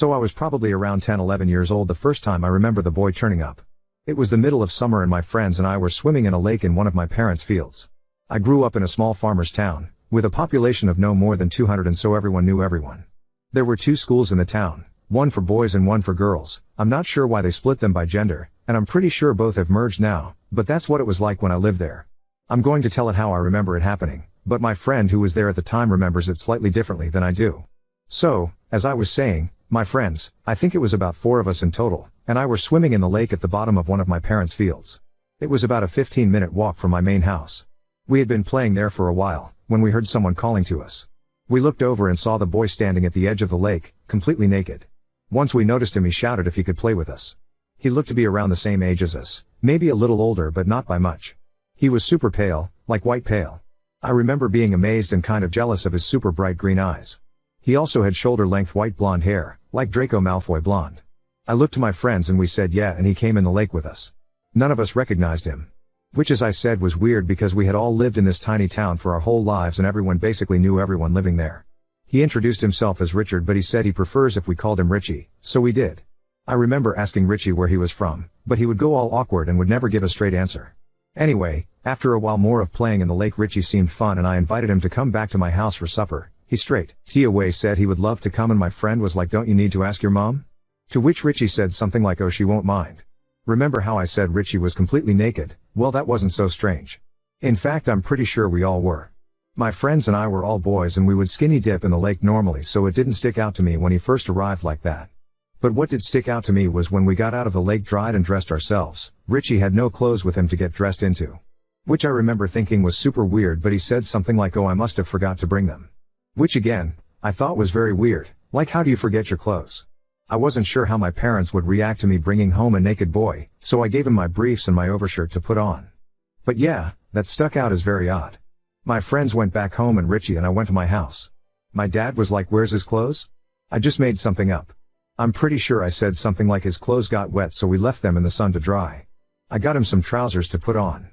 So I was probably around 10-11 years old the first time I remember the boy turning up. It was the middle of summer and my friends and I were swimming in a lake in one of my parents' fields. I grew up in a small farmer's town, with a population of no more than 200, and so everyone knew everyone. There were 2 schools in the town, one for boys and one for girls. I'm not sure why they split them by gender, and I'm pretty sure both have merged now, but that's what it was like when I lived there. I'm going to tell it how I remember it happening, but my friend who was there at the time remembers it slightly differently than I do. So, as I was saying, my friends, I think it was about 4 of us in total, and I were swimming in the lake at the bottom of one of my parents' fields. It was about a 15-minute walk from my main house. We had been playing there for a while, when we heard someone calling to us. We looked over and saw the boy standing at the edge of the lake, completely naked. Once we noticed him, he shouted if he could play with us. He looked to be around the same age as us, maybe a little older but not by much. He was super pale, like white pale. I remember being amazed and kind of jealous of his super bright green eyes. He also had shoulder-length white blonde hair, like Draco Malfoy blonde. I looked to my friends and we said yeah, and he came in the lake with us. None of us recognized him. Which, as I said, was weird because we had all lived in this tiny town for our whole lives and everyone basically knew everyone living there. He introduced himself as Richard, but he said he prefers if we called him Richie, so we did. I remember asking Richie where he was from, but he would go all awkward and would never give a straight answer. Anyway, after a while more of playing in the lake, Richie seemed fun and I invited him to come back to my house for supper. He straight away said he would love to come and my friend was like, "Don't you need to ask your mom?" To which Richie said something like, "Oh, she won't mind." Remember how I said Richie was completely naked? Well, that wasn't so strange. In fact, I'm pretty sure we all were. My friends and I were all boys and we would skinny dip in the lake normally, so it didn't stick out to me when he first arrived like that. But what did stick out to me was when we got out of the lake, dried and dressed ourselves, Richie had no clothes with him to get dressed into. Which I remember thinking was super weird, but he said something like, "Oh, I must have forgot to bring them." Which again, I thought was very weird, like how do you forget your clothes? I wasn't sure how my parents would react to me bringing home a naked boy, so I gave him my briefs and my overshirt to put on. But yeah, that stuck out as very odd. My friends went back home and Richie and I went to my house. My dad was like, "Where's his clothes?" I just made something up. I'm pretty sure I said something like his clothes got wet so we left them in the sun to dry. I got him some trousers to put on.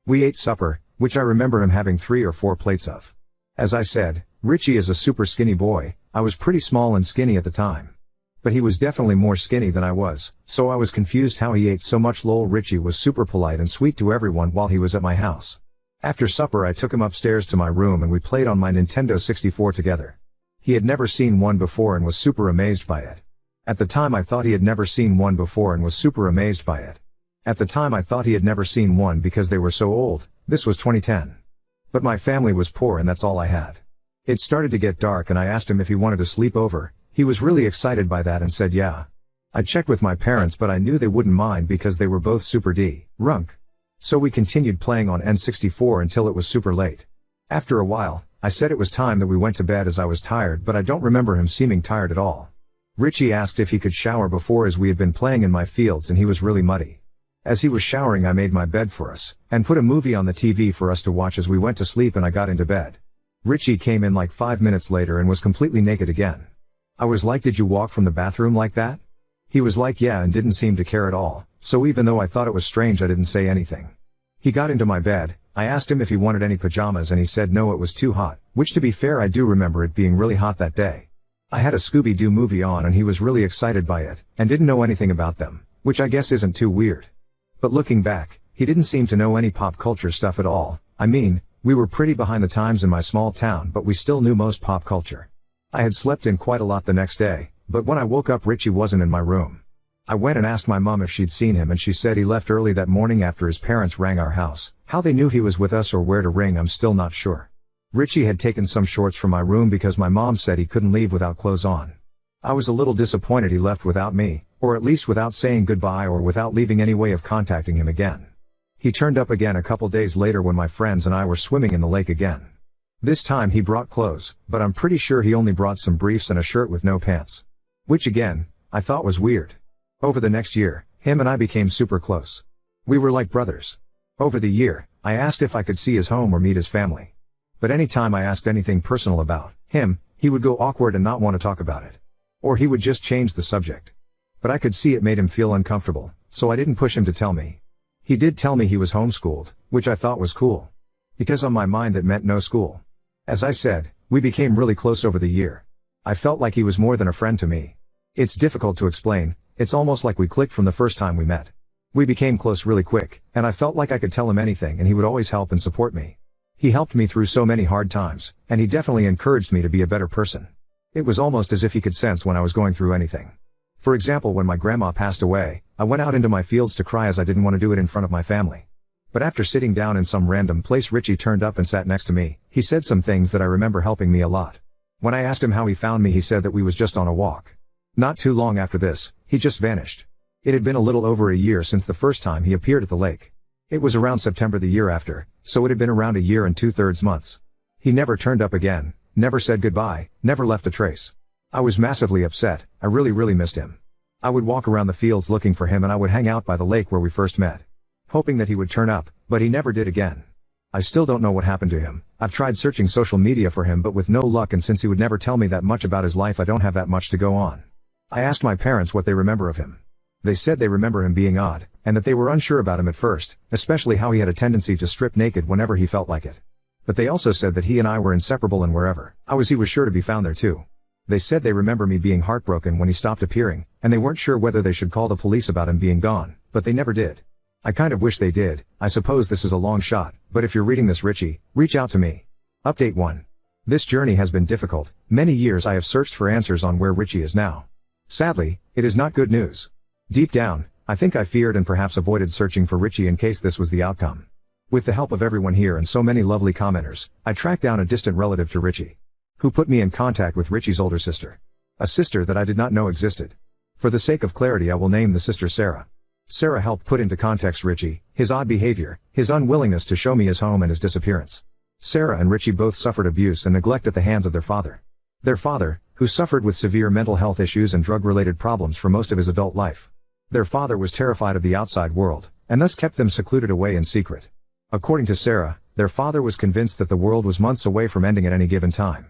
We ate supper, which I remember him having 3 or 4 plates of. As I said, Richie is a super skinny boy. I was pretty small and skinny at the time. But he was definitely more skinny than I was, so I was confused how he ate so much. Lol. Richie was super polite and sweet to everyone while he was at my house. After supper I took him upstairs to my room and we played on my Nintendo 64 together. He had never seen one before and was super amazed by it. At the time I thought he had never seen one before and was super amazed by it. At the time I thought he had never seen one because they were so old. This was 2010. But my family was poor and that's all I had. It started to get dark and I asked him if he wanted to sleep over. He was really excited by that and said yeah. I checked with my parents but I knew they wouldn't mind because they were both super drunk. So we continued playing on N64 until it was super late. After a while, I said it was time that we went to bed as I was tired, but I don't remember him seeming tired at all. Richie asked if he could shower before as we had been playing in my fields and he was really muddy. As he was showering I made my bed for us, and put a movie on the TV for us to watch as we went to sleep and I got into bed. Richie came in like 5 minutes later and was completely naked again. I was like, "Did you walk from the bathroom like that?" He was like yeah and didn't seem to care at all, so even though I thought it was strange I didn't say anything. He got into my bed, I asked him if he wanted any pajamas and he said no, it was too hot, which to be fair I do remember it being really hot that day. I had a Scooby-Doo movie on and he was really excited by it, and didn't know anything about them, which I guess isn't too weird. But looking back, he didn't seem to know any pop culture stuff at all. I mean, we were pretty behind the times in my small town but we still knew most pop culture. I had slept in quite a lot the next day, but when I woke up Richie wasn't in my room. I went and asked my mom if she'd seen him and she said he left early that morning after his parents rang our house. How they knew he was with us or where to ring I'm still not sure. Richie had taken some shorts from my room because my mom said he couldn't leave without clothes on. I was a little disappointed he left without me, or at least without saying goodbye or without leaving any way of contacting him again. He turned up again a couple days later when my friends and I were swimming in the lake again. This time he brought clothes, but I'm pretty sure he only brought some briefs and a shirt with no pants. Which again, I thought was weird. Over the next year, him and I became super close. We were like brothers. Over the year, I asked if I could see his home or meet his family. But anytime I asked anything personal about him, he would go awkward and not want to talk about it. Or he would just change the subject. But I could see it made him feel uncomfortable, so I didn't push him to tell me. He did tell me he was homeschooled, which I thought was cool. Because on my mind that meant no school. As I said, we became really close over the year. I felt like he was more than a friend to me. It's difficult to explain, it's almost like we clicked from the first time we met. We became close really quick, and I felt like I could tell him anything and he would always help and support me. He helped me through so many hard times, and he definitely encouraged me to be a better person. It was almost as if he could sense when I was going through anything. For example, when my grandma passed away, I went out into my fields to cry as I didn't want to do it in front of my family. But after sitting down in some random place, Richie turned up and sat next to me. He said some things that I remember helping me a lot. When I asked him how he found me, he said that we was just on a walk. Not too long after this, he just vanished. It had been a little over a year since the first time he appeared at the lake. It was around September the year after, so it had been around a year and 2/3 months. He never turned up again, never said goodbye, never left a trace. I was massively upset. I really missed him. I would walk around the fields looking for him, and I would hang out by the lake where we first met, hoping that he would turn up, but he never did again. I still don't know what happened to him. I've tried searching social media for him, but with no luck, and since he would never tell me that much about his life, I don't have that much to go on. I asked my parents what they remember of him. They said they remember him being odd, and that they were unsure about him at first, especially how he had a tendency to strip naked whenever he felt like it. But they also said that he and I were inseparable, and wherever I was, he was sure to be found there too. They said they remember me being heartbroken when he stopped appearing, and they weren't sure whether they should call the police about him being gone, but they never did. I kind of wish they did. I suppose this is a long shot, but if you're reading this, Richie, reach out to me. Update 1. This journey has been difficult. Many years I have searched for answers on where Richie is now. Sadly, it is not good news. Deep down, I think I feared and perhaps avoided searching for Richie in case this was the outcome. With the help of everyone here and so many lovely commenters, I tracked down a distant relative to Richie, who put me in contact with Richie's older sister. A sister that I did not know existed. For the sake of clarity, I will name the sister Sarah. Sarah helped put into context Richie, his odd behavior, his unwillingness to show me his home, and his disappearance. Sarah and Richie both suffered abuse and neglect at the hands of their father. Their father, who suffered with severe mental health issues and drug-related problems for most of his adult life. Their father was terrified of the outside world, and thus kept them secluded away in secret. According to Sarah, their father was convinced that the world was months away from ending at any given time.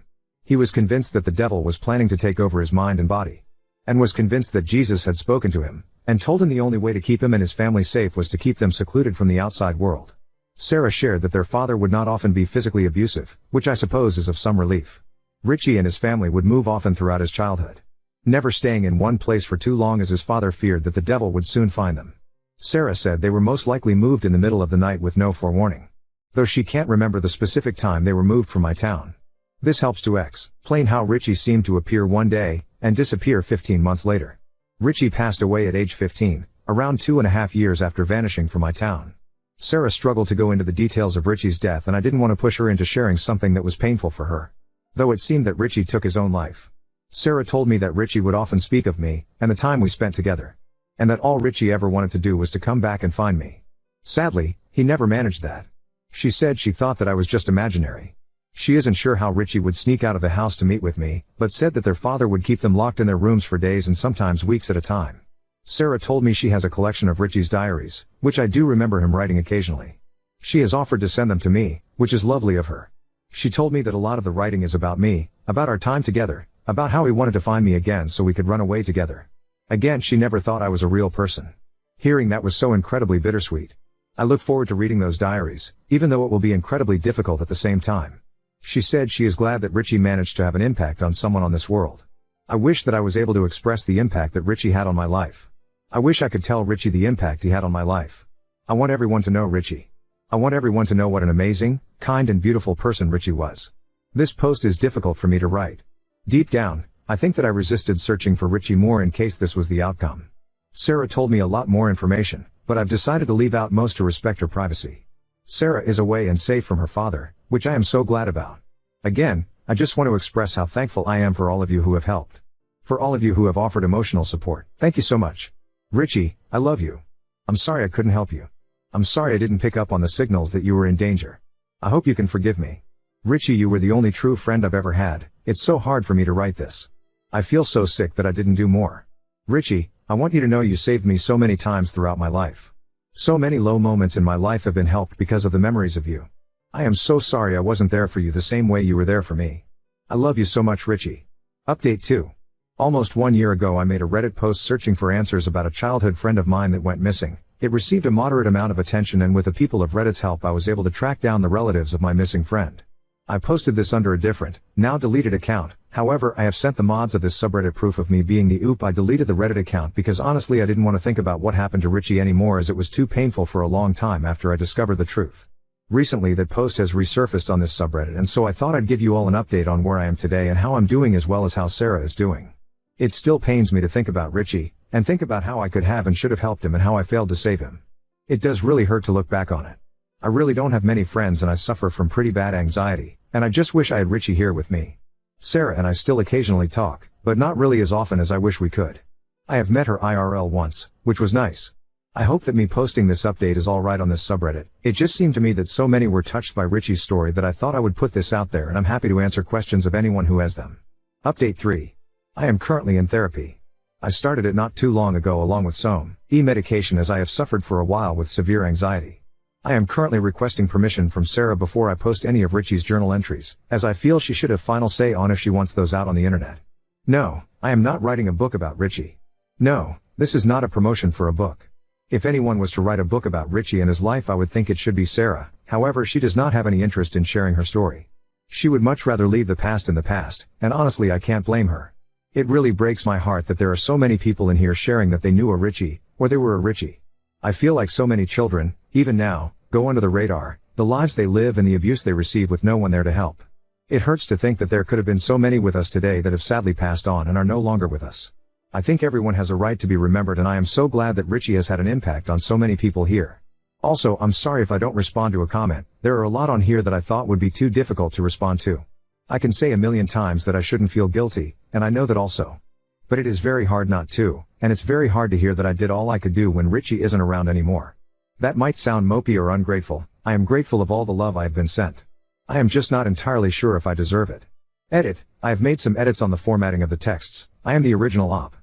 He was convinced that the devil was planning to take over his mind and body, and was convinced that Jesus had spoken to him, and told him the only way to keep him and his family safe was to keep them secluded from the outside world. Sarah shared that their father would not often be physically abusive, which I suppose is of some relief. Richie and his family would move often throughout his childhood, never staying in one place for too long, as his father feared that the devil would soon find them. Sarah said they were most likely moved in the middle of the night with no forewarning, though she can't remember the specific time they were moved from my town. This helps to explain how Richie seemed to appear one day and disappear 15 months later. Richie passed away at age 15, around 2.5 years after vanishing from my town. Sarah struggled to go into the details of Richie's death, and I didn't want to push her into sharing something that was painful for her, though it seemed that Richie took his own life. Sarah told me that Richie would often speak of me and the time we spent together, and that all Richie ever wanted to do was to come back and find me. Sadly, he never managed that. She said she thought that I was just imaginary. She isn't sure how Richie would sneak out of the house to meet with me, but said that their father would keep them locked in their rooms for days and sometimes weeks at a time. Sarah told me she has a collection of Richie's diaries, which I do remember him writing occasionally. She has offered to send them to me, which is lovely of her. She told me that a lot of the writing is about me, about our time together, about how he wanted to find me again so we could run away together. Again, she never thought I was a real person. Hearing that was so incredibly bittersweet. I look forward to reading those diaries, even though it will be incredibly difficult at the same time. She said she is glad that Richie managed to have an impact on someone on this world. I wish that I was able to express the impact that Richie had on my life. I wish I could tell Richie the impact he had on my life. I want everyone to know Richie. I want everyone to know what an amazing, kind and beautiful person Richie was. This post is difficult for me to write. Deep down, I think that I resisted searching for Richie more in case this was the outcome. Sarah told me a lot more information, but I've decided to leave out most to respect her privacy. Sarah is away and safe from her father, which I am so glad about. Again, I just want to express how thankful I am for all of you who have helped. For all of you who have offered emotional support. Thank you so much. Richie, I love you. I'm sorry I couldn't help you. I'm sorry I didn't pick up on the signals that you were in danger. I hope you can forgive me. Richie, you were the only true friend I've ever had. It's so hard for me to write this. I feel so sick that I didn't do more. Richie, I want you to know you saved me so many times throughout my life. So many low moments in my life have been helped because of the memories of you. I am so sorry I wasn't there for you the same way you were there for me. I love you so much, Richie. Update 2. Almost 1 year ago I made a Reddit post searching for answers about a childhood friend of mine that went missing. It received a moderate amount of attention, and with the people of Reddit's help I was able to track down the relatives of my missing friend. I posted this under a different, now deleted account, However, I have sent the mods of this subreddit proof of me being the oop. I deleted the Reddit account because honestly I didn't want to think about what happened to Richie anymore, as it was too painful for a long time after I discovered the truth. Recently that post has resurfaced on this subreddit, and so I thought I'd give you all an update on where I am today and how I'm doing, as well as how Sarah is doing. It still pains me to think about Richie, and think about how I could have and should have helped him and how I failed to save him. It does really hurt to look back on it. I really don't have many friends and I suffer from pretty bad anxiety, and I just wish I had Richie here with me. Sarah and I still occasionally talk, but not really as often as I wish we could. I have met her IRL once, which was nice. I hope that me posting this update is alright on this subreddit. It just seemed to me that so many were touched by Richie's story that I thought I would put this out there, and I'm happy to answer questions of anyone who has them. Update 3. I am currently in therapy. I started it not too long ago along with some medication, as I have suffered for a while with severe anxiety. I am currently requesting permission from Sarah before I post any of Richie's journal entries, as I feel she should have final say on if she wants those out on the internet. No, I am not writing a book about Richie. No, this is not a promotion for a book. If anyone was to write a book about Richie and his life, I would think it should be Sarah. However, she does not have any interest in sharing her story. She would much rather leave the past in the past, and honestly I can't blame her. It really breaks my heart that there are so many people in here sharing that they knew a Richie, or they were a Richie. I feel like so many children, even now, go under the radar, the lives they live and the abuse they receive with no one there to help. It hurts to think that there could have been so many with us today that have sadly passed on and are no longer with us. I think everyone has a right to be remembered, and I am so glad that Richie has had an impact on so many people here. Also, I'm sorry if I don't respond to a comment. There are a lot on here that I thought would be too difficult to respond to. I can say a million times that I shouldn't feel guilty, and I know that also. But it is very hard not to, and it's very hard to hear that I did all I could do when Richie isn't around anymore. That might sound mopey or ungrateful. I am grateful of all the love I have been sent. I am just not entirely sure if I deserve it. Edit. I have made some edits on the formatting of the texts. I am the original op.